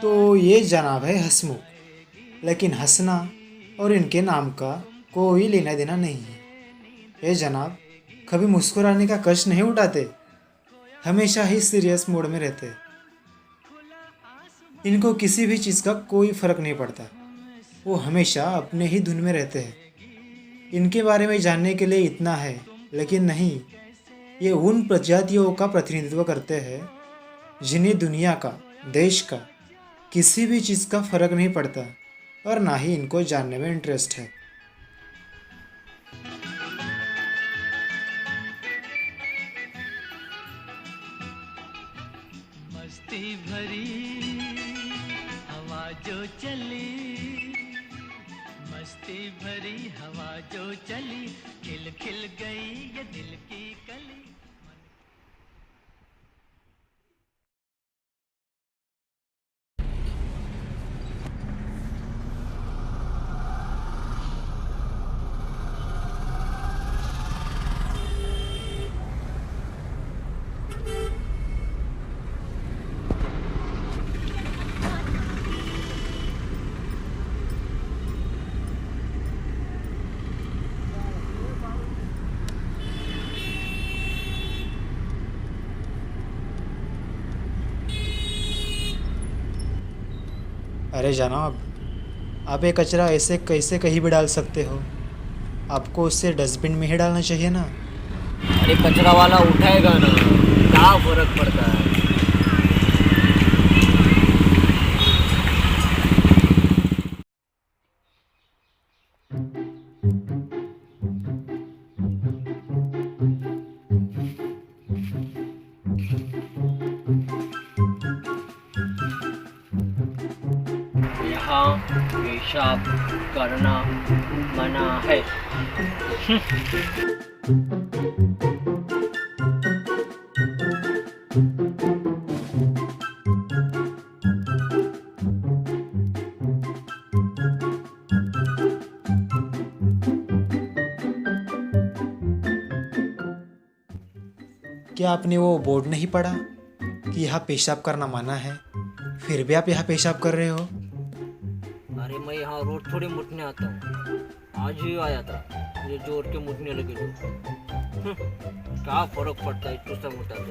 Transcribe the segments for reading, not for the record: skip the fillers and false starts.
तो ये जनाब है हंसमुख, लेकिन हंसना और इनके नाम का कोई लेना देना नहीं है। ये जनाब कभी मुस्कुराने का कष्ट नहीं उठाते, हमेशा ही सीरियस मोड में रहते। इनको किसी भी चीज़ का कोई फर्क नहीं पड़ता, वो हमेशा अपने ही धुन में रहते हैं। इनके बारे में जानने के लिए इतना है, लेकिन नहीं, ये उन प्रजातियों का प्रतिनिधित्व करते हैं जिन्हें दुनिया का, देश का, किसी भी चीज़ का फर्क नहीं पड़ता और ना ही इनको जानने में इंटरेस्ट है। मस्ती भरी हवा जो चली, मस्ती भरी हवा जो चली, खिल खिल गई ये दिल की कली। अरे जनाब, आप ये कचरा ऐसे कैसे कहीं भी डाल सकते हो? आपको उससे डस्टबिन में ही डालना चाहिए ना। अरे कचरा वाला उठाएगा ना, क्या फर्क पड़ता है। यहाँ पेशाब करना मना है। क्या आपने वो बोर्ड नहीं पढ़ा कि यहाँ पेशाब करना मना है, फिर भी आप यहाँ पेशाब कर रहे हो? अरे मैं यहाँ रोज थोड़ी मुटने आता हूँ, आज ही आया था, ये जोर के मुटने लगे तो। क्या फर्क पड़ता है इतना सा मोटा तो।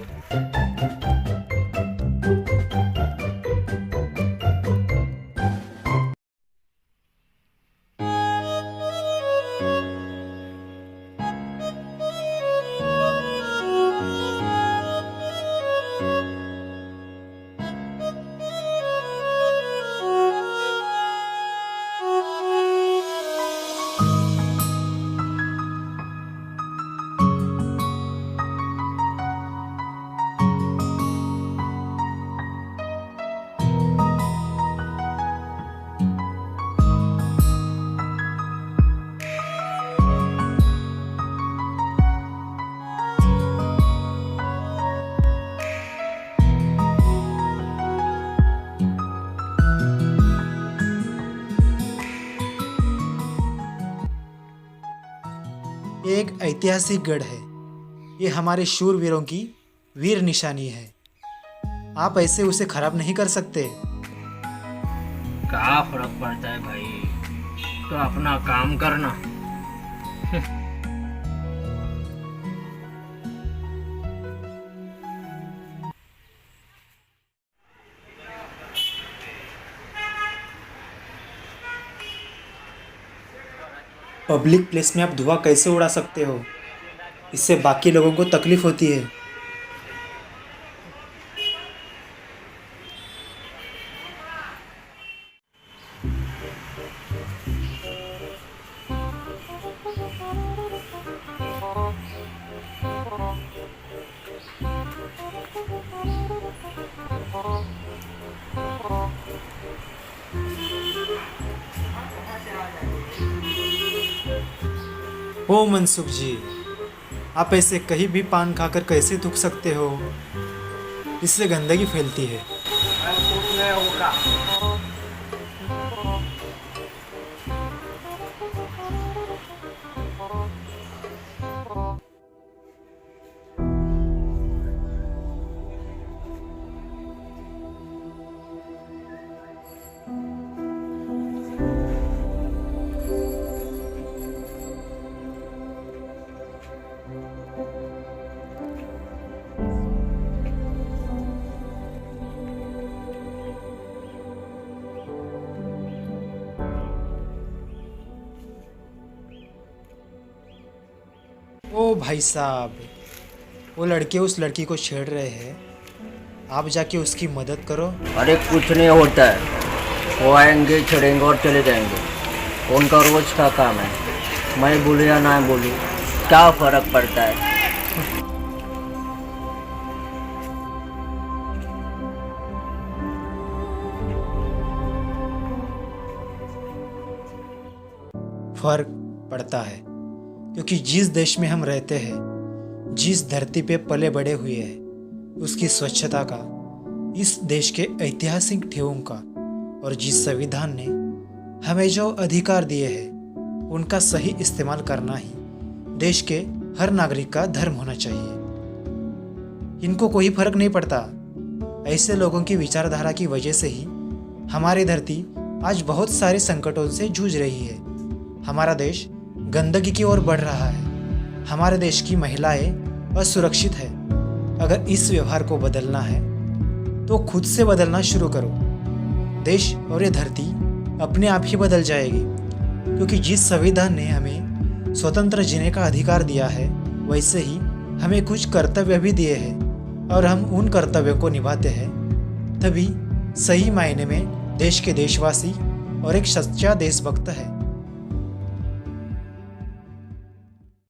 ये एक ऐतिहासिक गढ़ है, ये हमारे शूरवीरों की वीर निशानी है। आप ऐसे उसे खराब नहीं कर सकते। क्या फर्क पड़ता है भाई, तो अपना काम करना। पब्लिक प्लेस में आप धुआं कैसे उड़ा सकते हो? इससे बाकी लोगों को तकलीफ होती है। ओ मनसुख जी, आप ऐसे कहीं भी पान खाकर कैसे थूक सकते हो? इससे गंदगी फैलती है। ओ भाई साहब, वो लड़के उस लड़की को छेड़ रहे हैं, आप जाके उसकी मदद करो। अरे कुछ नहीं होता है, वो आएंगे छेड़ेंगे और चले जाएंगे, उनका रोज का काम है। मैं बोलूँ या ना बोलूँ, क्या फर्क पड़ता है। फर्क पड़ता है क्योंकि जिस देश में हम रहते हैं, जिस धरती पे पले बड़े हुए हैं, उसकी स्वच्छता का, इस देश के ऐतिहासिक ठेवों का और जिस संविधान ने हमें जो अधिकार दिए हैं उनका सही इस्तेमाल करना ही देश के हर नागरिक का धर्म होना चाहिए। इनको कोई फर्क नहीं पड़ता। ऐसे लोगों की विचारधारा की वजह से ही हमारी धरती आज बहुत सारे संकटों से जूझ रही है। हमारा देश गंदगी की ओर बढ़ रहा है। हमारे देश की महिलाएं असुरक्षित है। अगर इस व्यवहार को बदलना है तो खुद से बदलना शुरू करो। देश और ये धरती अपने आप ही बदल जाएगी, क्योंकि जिस संविधान ने हमें स्वतंत्र जीने का अधिकार दिया है, वैसे ही हमें कुछ कर्तव्य भी दिए हैं और हम उन कर्तव्यों को निभाते हैं, तभी सही मायने में देश के देशवासी और एक सच्चा देशभक्त है।